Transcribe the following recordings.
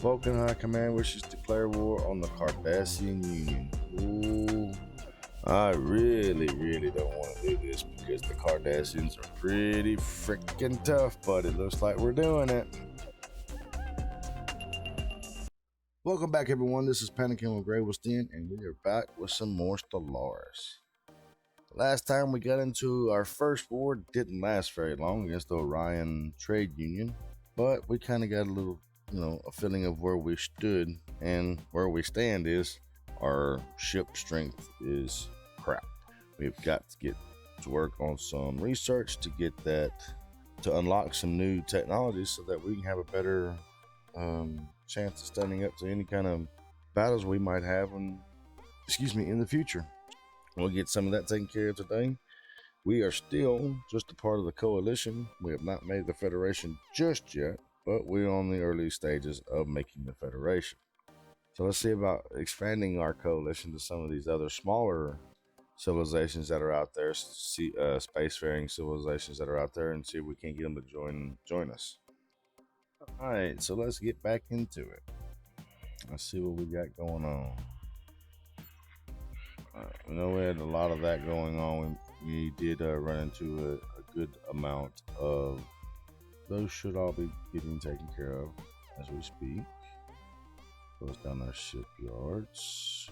Vulcan High Command wishes to declare war on the Cardassian Union. Ooh, I really don't want to do this because the Cardassians are pretty freaking tough, but it looks like we're doing it. Welcome back, everyone. This is Panicking with GreyWolfs, and we are back with some more Stellaris. Last time we got into our first war, didn't last very long against the Orion Trade Union, but we kind of got a little, a feeling of where we stood, and where we stand is our ship strength is crap. We've got to get to work on some research to get that, to unlock some new technologies so that we can have a better chance of standing up to any kind of battles we might have in the future. We'll get some of that taken care of today. We are still just a part of the coalition. We have not made the Federation just yet, but we're on the early stages of making the Federation. So let's see about expanding our coalition to some of these other smaller civilizations that are out there, spacefaring civilizations that are out there, and see if we can get them to join us. All right, so let's get back into it. Let's see what we got going on. We know we had a lot of that going on. We did run into a good amount of those. Should all be getting taken care of as we speak. Close down our shipyards.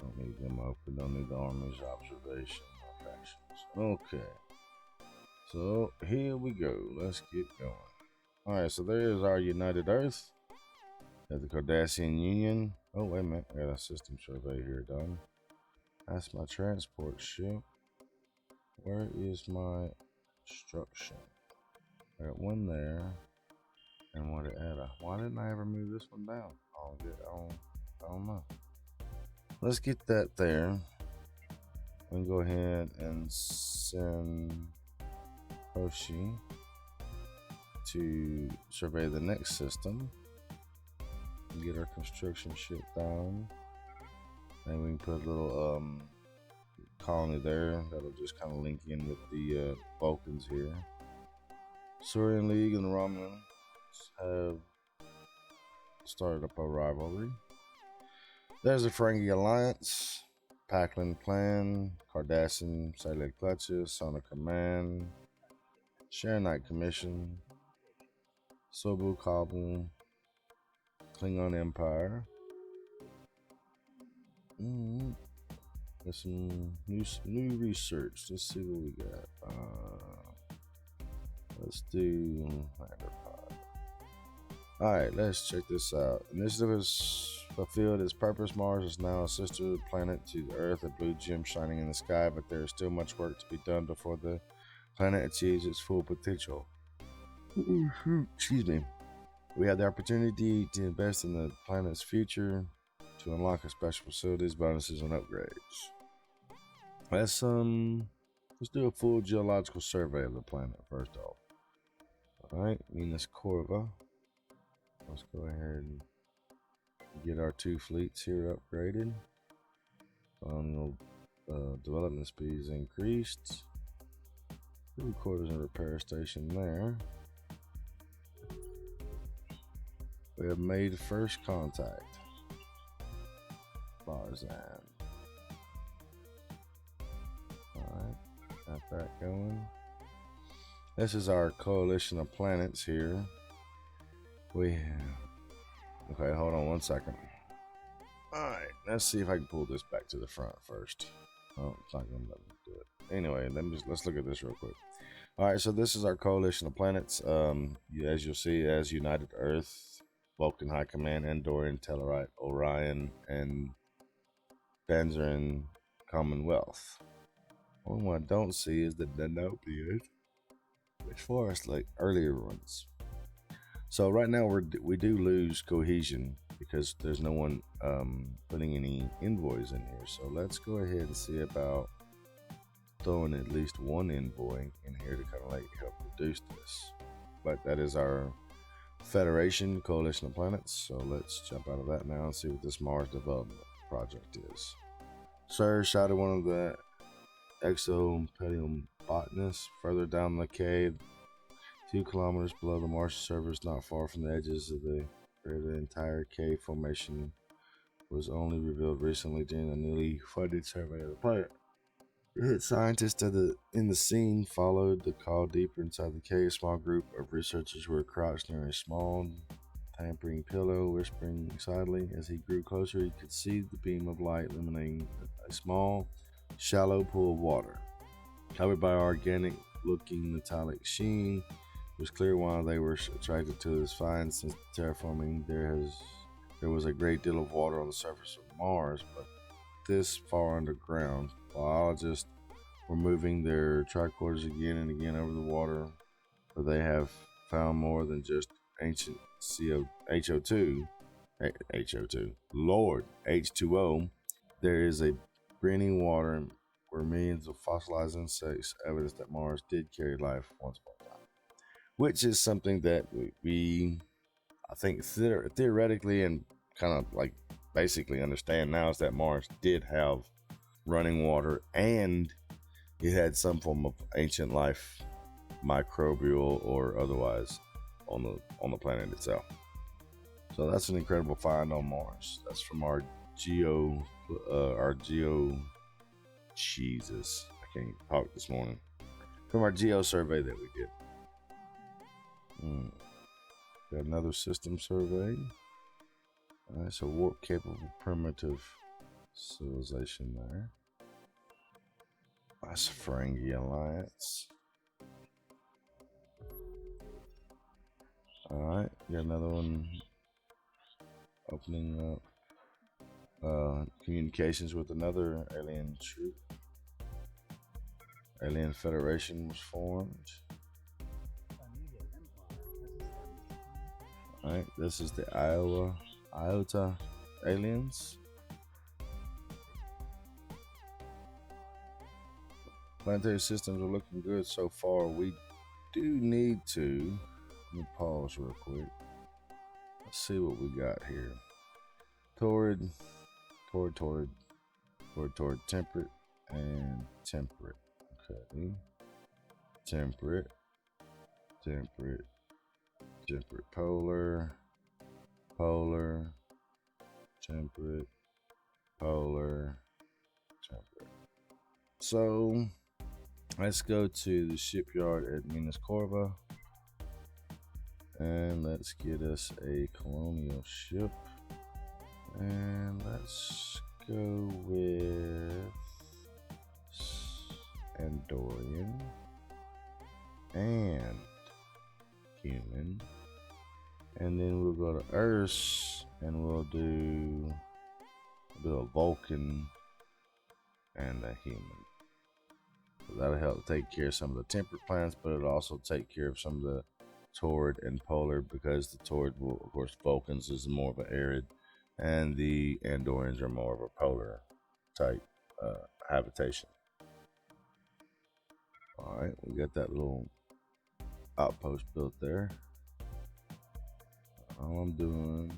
Don't need them open. Don't need the army's observation factions. Okay. So here we go. Let's get going. Alright, so there is our United Earth. There's the Cardassian Union. Oh, wait a minute. I got a system survey here done. That's my transport ship. Where is my construction? I got one there. And what it at? Why didn't I ever move this one down? I don't know. Let's get that there. We can go ahead and send Hoshi to survey the next system. Get our construction ship down. And we can put a little colony there that'll just kind of link in with the Vulcans here. Saurian League and the Romulans have started up a rivalry. There's the Ferengi Alliance, Paklin Clan, Cardassian Satellite Clutches, Sonic Command, Sharonite Commission, Sobu Kabul, Klingon Empire. There's some new research. Let's see what we got. Let's do Hyderpod. Alright, let's check this out. Initiative has fulfilled its purpose. Mars is now a sister planet to the Earth, a blue gem shining in the sky, but there is still much work to be done before the planet achieves its full potential. Excuse me. We have the opportunity to invest in the planet's future to unlock special facilities, bonuses, and upgrades. Let's do a full geological survey of the planet first off. Alright, Venus Corva. Let's go ahead and get our two fleets here upgraded. Development speed is increased. Crew quarters and repair station there. We have made first contact. Barzan. Alright, got that going. This is our coalition of planets here. Okay, hold on one second. Alright, let's see if I can pull this back to the front first. Oh, it's not gonna let me do it. Anyway, let's look at this real quick. Alright, so this is our coalition of planets. As you'll see, as United Earth, Vulcan High Command, Andorian, Tellarite, Orion, and Banzeran Commonwealth. Only one I don't see is the Danopians, as far as like earlier ones. So right now we do lose cohesion because there's no one putting any envoys in here. So let's go ahead and see about throwing at least one envoy in here to kind of like help reduce this. But that is our Federation Coalition of Planets. So let's jump out of that now and see what this Mars development project is. Sir shouted one of the exopedium botanists further down the cave, 2 kilometers below the Martian surface, not far from the edges of the where the entire cave formation was only revealed recently during a newly funded survey of the planet. Scientists in the scene followed the call deeper inside the cave. A small group of researchers were crouched near a small, tampering pillow, whispering excitedly. As he grew closer, he could see the beam of light illuminating a small, shallow pool of water. Covered by organic-looking metallic sheen, it was clear why they were attracted to this find. Since terraforming, there was a great deal of water on the surface of Mars, but this far underground, biologists were moving their tricorders again and again over the water, but they have found more than just ancient HO2, Lord, H2O. There is a breathing water where millions of fossilized insects, evidence that Mars did carry life once upon a time, which is something that I think theoretically and kind of like basically understand now, is that Mars did have running water and it had some form of ancient life, microbial or otherwise, on the planet itself. So that's an incredible find on Mars. That's from our geo Jesus, I can't talk this morning. From our geo survey that we did. Got another system survey. It's a warp capable primitive civilization there. That's a Ferengi Alliance. Alright, got another one opening up communications with another alien troop. Alien Federation was formed. Alright, this is the Iota aliens. Planetary systems are looking good so far. We do need to, let me pause real quick. Let's see what we got here. Torrid, temperate, and temperate. Okay. Temperate, polar, temperate, polar, temperate. So let's go to the shipyard at Minas Corva and let's get us a colonial ship, and let's go with Andorian and human, and then we'll go to Earth and we'll do a Vulcan and a human. So that'll help take care of some of the temperate planets, but it'll also take care of some of the torrid and polar, because the torrid will, of course, Vulcans is more of an arid, and the Andorians are more of a polar type habitation. All right, we got that little outpost built there. All I'm doing,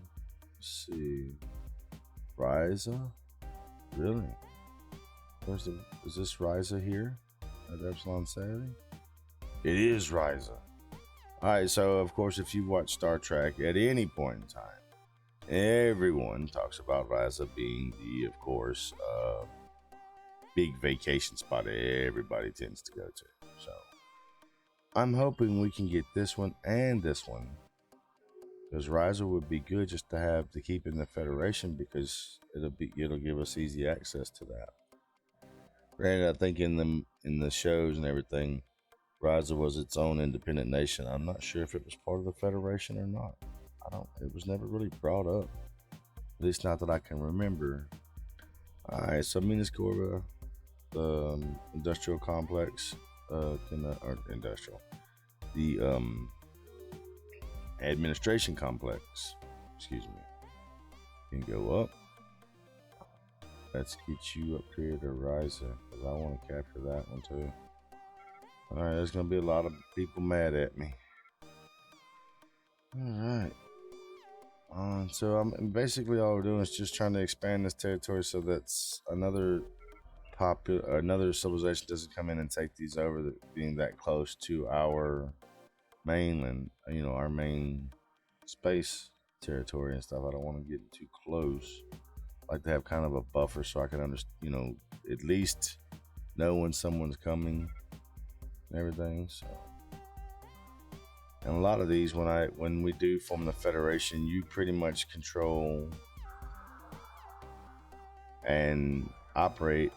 let's see, Ryza, really? Is this Ryza here at Epsilon Savvy? It is Ryza. Alright, so of course, if you watch Star Trek at any point in time, everyone talks about Ryza being the, of course, big vacation spot everybody tends to go to. So I'm hoping we can get this one and this one, because Ryza would be good just to have to keep in the Federation, because it'll give us easy access to that. Granted, I think in the shows and everything, Ryza was its own independent nation. I'm not sure if it was part of the Federation or not. It was never really brought up. At least not that I can remember. Alright, so Minas Corva, the industrial complex, the administration complex, excuse me, can go up. Let's get you up here to Ryza, because I want to capture that one too. Alright, there's going to be a lot of people mad at me. Alright. So I'm basically, all we're doing is just trying to expand this territory so that's another civilization doesn't come in and take these over, being that close to our mainland, our main space territory and stuff. I don't want to get too close. I like to have kind of a buffer so I can understand, at least know when someone's coming and everything. So, and a lot of these, when we do form the Federation, you pretty much control and operate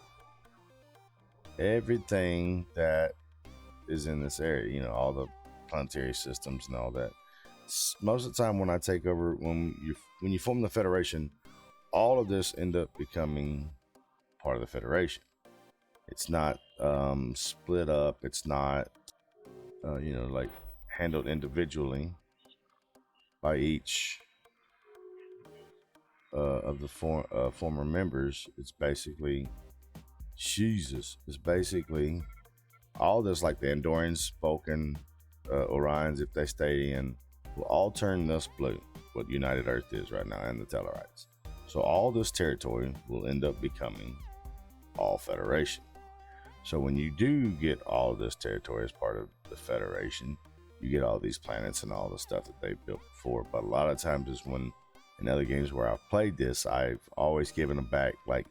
everything that is in this area. All the planetary systems and all that. Most of the time, when I take over, when you form the Federation, all of this end up becoming part of the Federation. It's not split up. It's not, like handled individually by each of the former members. It's basically It's basically all this, like the Andorians, Vulcan, Orions, if they stay in, will all turn this blue, what United Earth is right now, and the Tellarites. So all this territory will end up becoming all Federation. So when you do get all of this territory as part of the Federation, you get all these planets and all the stuff that they built before. But a lot of times is when, in other games where I've played this, I've always given them back like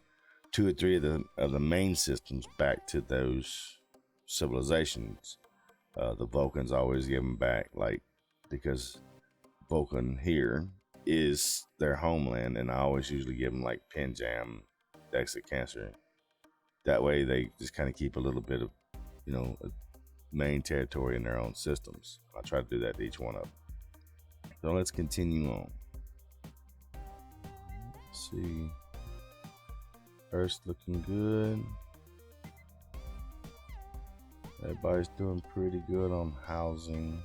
2 or 3 of the main systems back to those civilizations. The Vulcans always give them back, like, because Vulcan here is their homeland, and I always usually give them like Pinjam, Dexa Cancer. That way they just kind of keep a little bit of, a main territory in their own systems. I try to do that to each one of them. So let's continue on. Let's see. Earth's looking good. Everybody's doing pretty good on housing,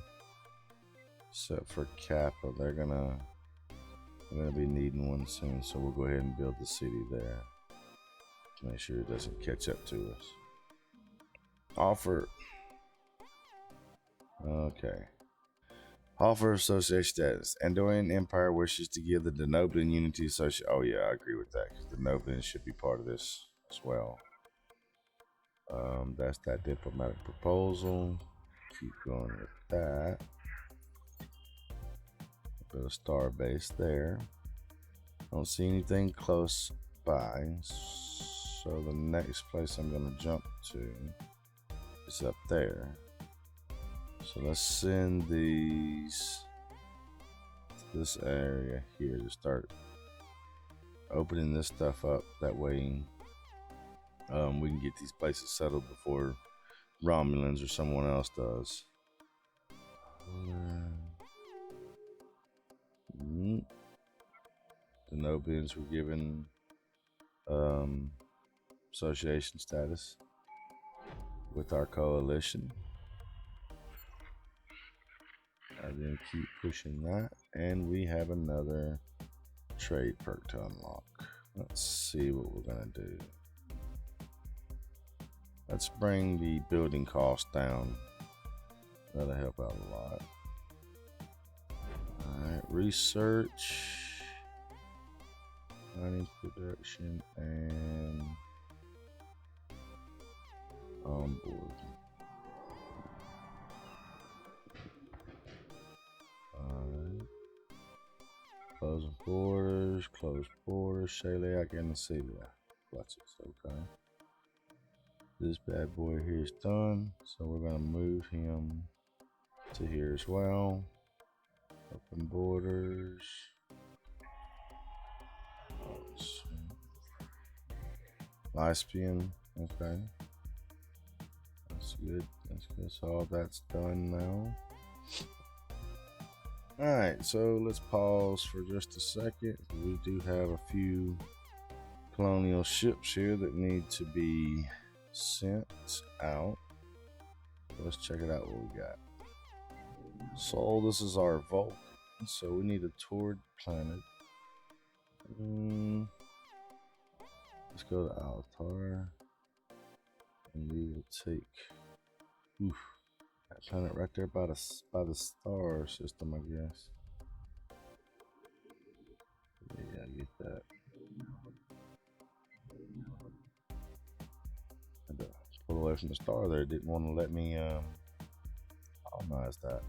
except for Kappa. They're gonna be needing one soon, so we'll go ahead and build the city there. Make sure it doesn't catch up to us. Offer. Okay. Offer association status. Andorian Empire wishes to give the Denoblian Unity Association. Oh yeah, I agree with that, because the Denoblians should be part of this as well. That's that diplomatic proposal. Keep going with that. Build a star base there. Don't see anything close by, so the next place I'm gonna jump to is up there. So let's send these to this area here to start opening this stuff up. That way we can get these places settled before Romulans or someone else does. The Nobians were given association status with our coalition. And then keep pushing that, and we have another trade perk to unlock. Let's see what we're gonna do. Let's bring the building cost down. That'll help out a lot. Alright, research, mining production, and onboard. Alright. Closing borders, close borders, Shaliak and Celia. That's it, okay. This bad boy here is done, so we're gonna move him to here as well. Open borders. Lyspian, okay. That's good. That's good. So all that's done now. Alright, so let's pause for just a second. We do have a few colonial ships here that need to be sent out. Let's check it out what we got. So this is our Vulcan, so we need a Tord planet. Let's go to Altar, and we will take that planet right there by the star system, I guess. Yeah, I get that. I had to pull away from the star there. It didn't want to let me colonize that.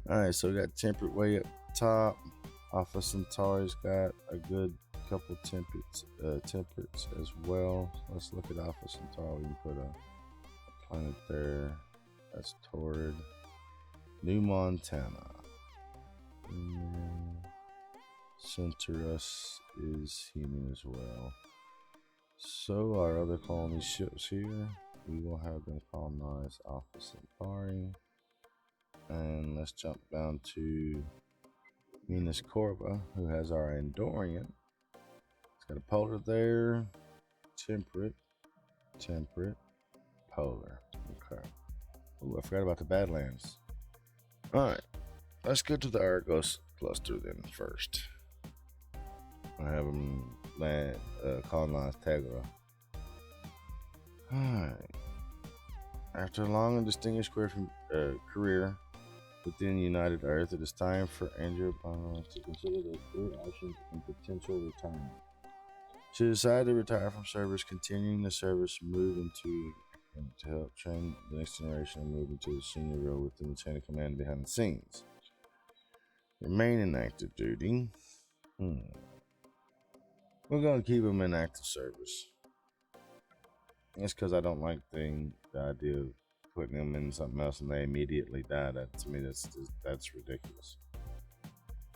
Alright, so we got temperate way up top. Alpha Centauri's got a good couple temperates as well. Let's look at Alpha Centauri. We can put a planet there. That's Torrid. New Montana. Centaurus is human as well. So our other colony ships here, we will have them colonize Alpha Centauri. And let's jump down to Venus Corva, who has our Andorian. It's got a polar there, temperate, polar. Okay. Ooh, I forgot about the Badlands. Alright, let's go to the Argos cluster then first. I have them colonize Tegra. Alright. After a long and distinguished career within United Earth, it is time for Andrew to consider their career options and potential retirement. She decided to retire from service, continuing the service, move into to help train the next generation and move into a senior role within the chain of command behind the scenes. Remain in active duty. We're going to keep them in active service. It's because I don't like the idea of putting them in something else and they immediately die. That, to me, that's ridiculous.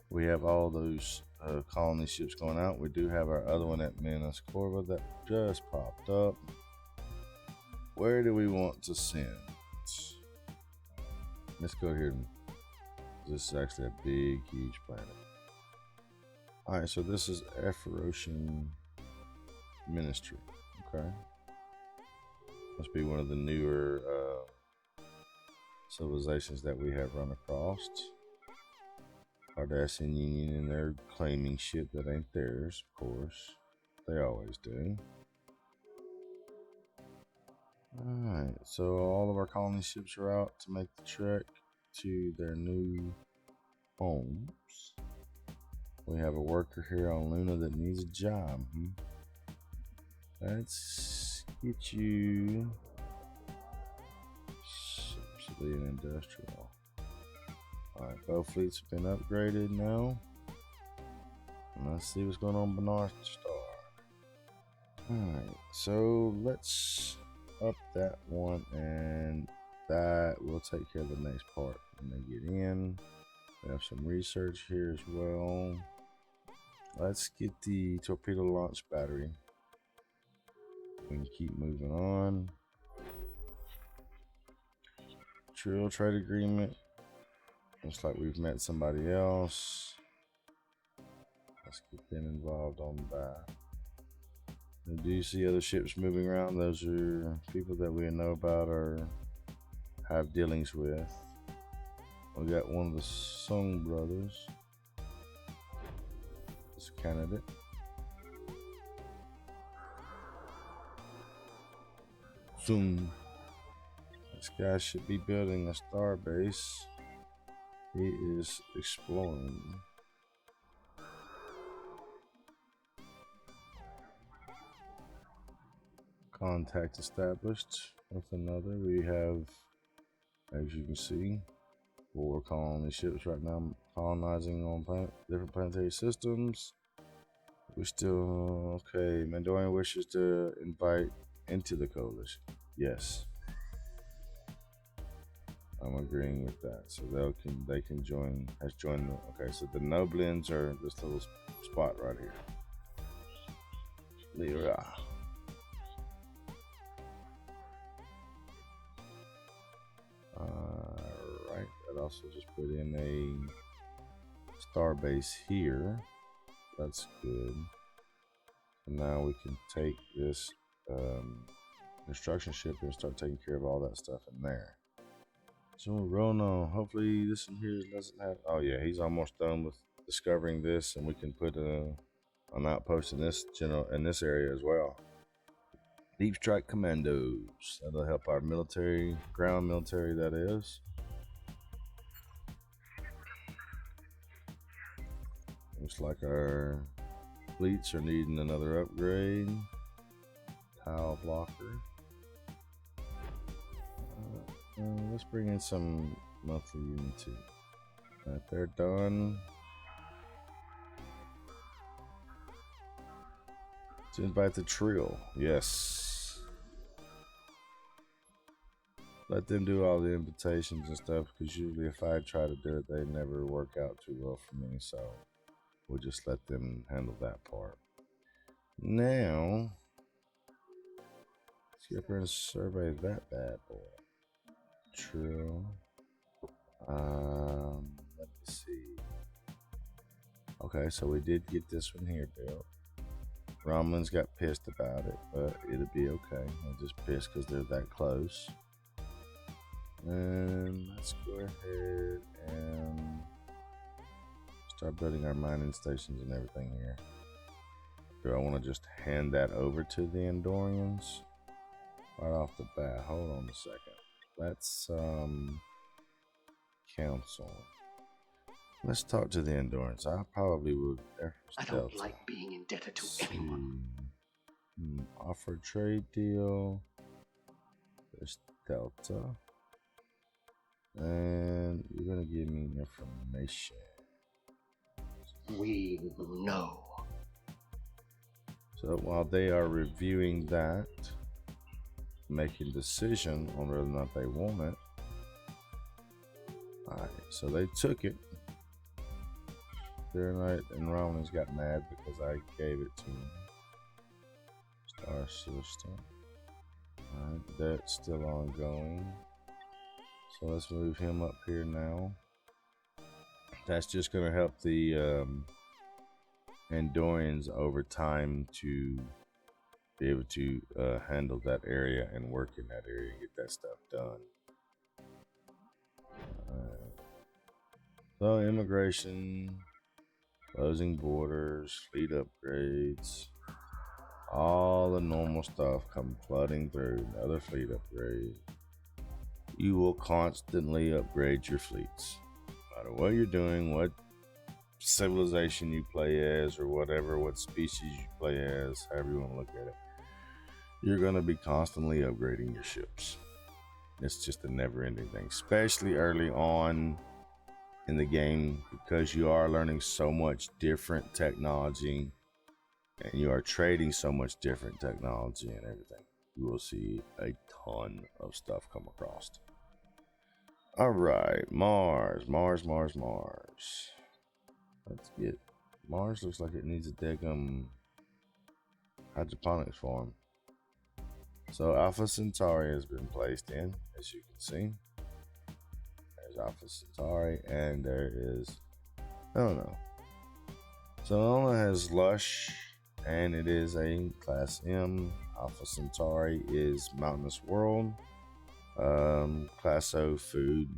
We have all those colony ships going out. We do have our other one at Venus Corva that just popped up. Where do we want to send? Let's go here. This is actually a big, huge planet. Alright, so this is Ephrosian Ministry. Okay. Must be one of the newer civilizations that we have run across. Cardassian Union, and they're claiming shit that ain't theirs, of course. They always do. Alright, so all of our colony ships are out to make the trek to their new homes. We have a worker here on Luna that needs a job. Let's get you civilian industrial. Alright, both fleets have been upgraded now. And let's see what's going on Bernard Star. Alright, so let's up that one, and that will take care of the next part when they get in. We have some research here as well. Let's get the torpedo launch battery. We can keep moving on. Trill trade agreement. Looks like we've met somebody else. Let's get them involved on that. We do see other ships moving around. Those are people that we know about or have dealings with. We got one of the Song brothers. This candidate. Zoom. This guy should be building a star base. He is exploring. Contact established with another. We have, as you can see, 4 colony ships right now colonizing on different planetary systems. We're still okay. Mandalorian wishes to invite into the coalition. Yes, I'm agreeing with that. So they can join. Has joined. Okay, so the Noblins are this little spot right here. Lyra. Right. That also just put in a star base here. That's good. And now we can take this construction ship and start taking care of all that stuff in there. So we're rolling on. Hopefully this one here doesn't have. Oh yeah, he's almost done with discovering this, and we can put an outpost in this area as well. Deep strike commandos. That'll help our military, ground military that is. Looks like our fleets are needing another upgrade. Tile blocker. Let's bring in some monthly unity. They're done. To invite the trio. Yes. Let them do all the invitations and stuff, because usually if I try to do it, they never work out too well for me. So we'll just let them handle that part. Now, let's get up here and survey that bad boy. Trio. Let me see. Okay, so we did get this one here built. Romulans got pissed about it, but it'll be okay. They're just pissed because they're that close. And let's go ahead and start building our mining stations and everything here. Do I want to just hand that over to the Andorians right off the bat? Hold on a second. Let's council. Let's talk to the Andorians. I probably would. I don't like being indebted to anyone. Offer trade deal. There's Delta. And you're gonna give me information. We know. So while they are reviewing that, making a decision on whether or not they want it. Alright, so they took it. Fahrenheit and Romans got mad because I gave it to them. Star system. Alright, that's still ongoing. So let's move him up here now. That's just going to help the Andorians over time to be able to handle that area and work in that area and get that stuff done. So immigration, closing borders, fleet upgrades, all the normal stuff come flooding through. Another fleet upgrade. You will constantly upgrade your fleets. No matter what you're doing, what civilization you play as, or whatever, what species you play as, however you want to look at it, you're going to be constantly upgrading your ships. It's just a never-ending thing, especially early on in the game, because you are learning so much different technology and you are trading so much different technology and everything. You will see a ton of stuff come across. All right, Mars. Let's get Mars. Looks like it needs a daggum hydroponics farm. So Alpha Centauri has been placed in, as you can see. There's Alpha Centauri, and there is, I don't know. Sonoma has Lush, and it is a Class M. Alpha Centauri is Mountainous World. Class O food.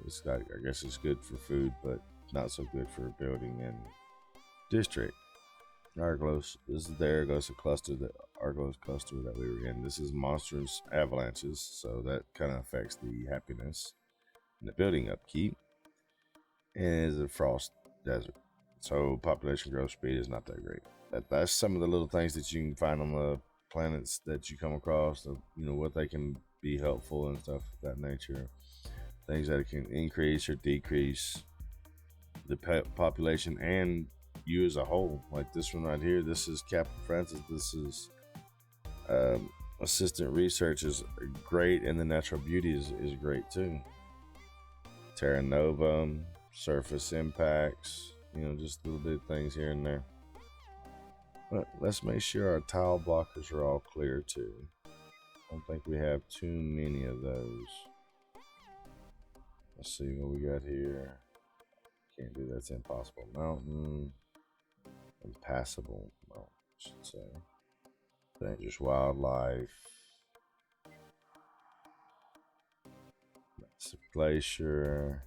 It's got, I guess it's good for food, but not so good for building and district. Argos is there. Goes a cluster, the Argos cluster that we were in. This is monstrous avalanches, so that kind of affects the happiness and the building upkeep. And is a frost desert, so population growth speed is not that great. That's some of the little things that you can find on the planets that you come across. You know what they can be helpful and stuff of that nature. Things that can increase or decrease the population and you as a whole. Like this one right here, this is Captain Francis. This is assistant research is great, and the natural beauty is great too. Terra Nova, surface impacts, you know, just little bit of things here and there. But let's make sure our tile blockers are all clear too. I don't think we have too many of those. Let's see what we got here. Can't do that's impossible. Mountain. Impassable mountain, I should say. Dangerous wildlife. That's a glacier.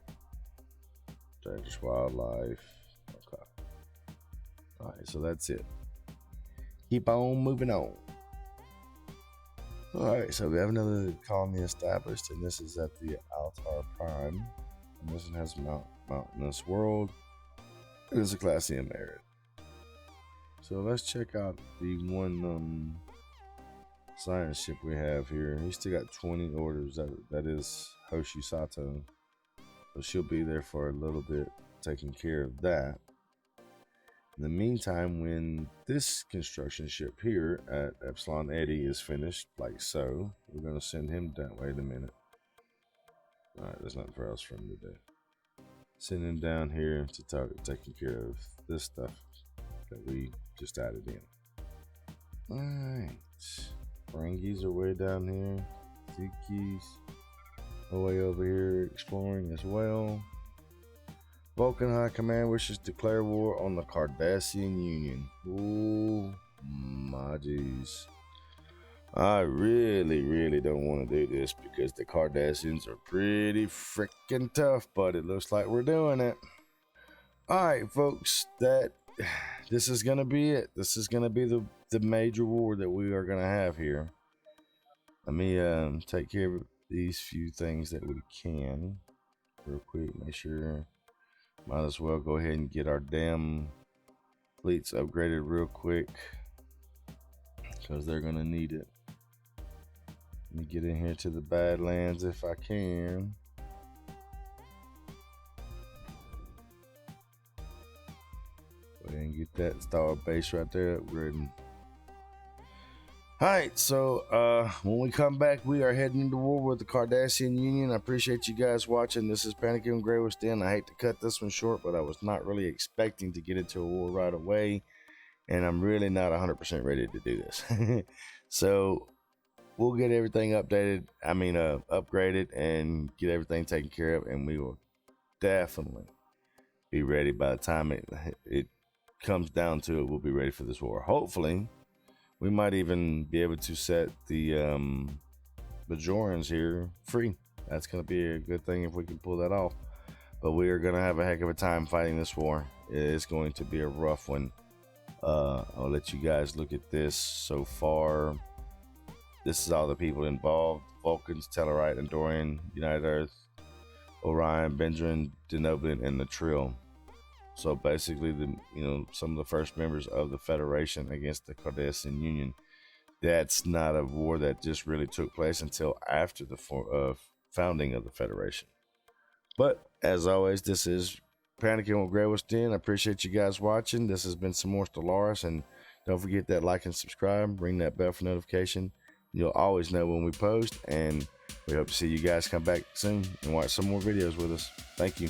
Dangerous wildlife. Okay. Alright, so that's it. Keep on moving on. Alright, so we have another colony established, and this is at the Altar Prime. And this one has Mountainous World. It is a Class M area. So let's check out the one science ship we have here. He's still got 20 orders. That is Hoshi Sato. So she'll be there for a little bit, taking care of that. In the meantime, when this construction ship here at Epsilon Eddy is finished, like so, we're going to send him down. Wait a minute. Alright, there's nothing for else for him to do. Send him down here to taking care of this stuff that we just added in. Alright. Ferengis are way down here. Tikis are way over here exploring as well. Vulcan High Command wishes to declare war on the Cardassian Union. Ooh, my jeez. I really don't want to do this because the Cardassians are pretty freaking tough, but it looks like we're doing it. Alright, folks, this is gonna be it. This is gonna be the major war that we are gonna have here. Let me take care of these few things that we can real quick. Make sure. Might as well go ahead and get our damn fleets upgraded real quick because they're gonna need it. Let me get in here to the Badlands if I can. Go ahead and get that star base right there upgrading. Alright, so when we come back, we are heading into war with the Cardassian Union. I appreciate you guys watching. This is Panicking with GreyWolfs. I hate to cut this one short, but I was not really expecting to get into a war right away, and I'm really not 100% ready to do this. So we'll get everything upgraded and get everything taken care of, and we will definitely be ready by the time it comes down to it. We'll be ready for this war. Hopefully. We might even be able to set the Bajorans here free. That's going to be a good thing if we can pull that off. But we are going to have a heck of a time fighting this war. It's going to be a rough one. I'll let you guys look at this so far. This is all the people involved. Vulcans, Tellarite, Andorian, United Earth, Orion, Benjamin, Denobulan, and the Trill. So basically, some of the first members of the Federation against the Cardassian Union. That's not a war that just really took place until after the founding of the Federation. But as always, this is Panicking with GreyWolfs. I appreciate you guys watching. This has been some more Stellaris, and don't forget that like and subscribe. Ring that bell for notification. You'll always know when we post, and we hope to see you guys come back soon and watch some more videos with us. Thank you.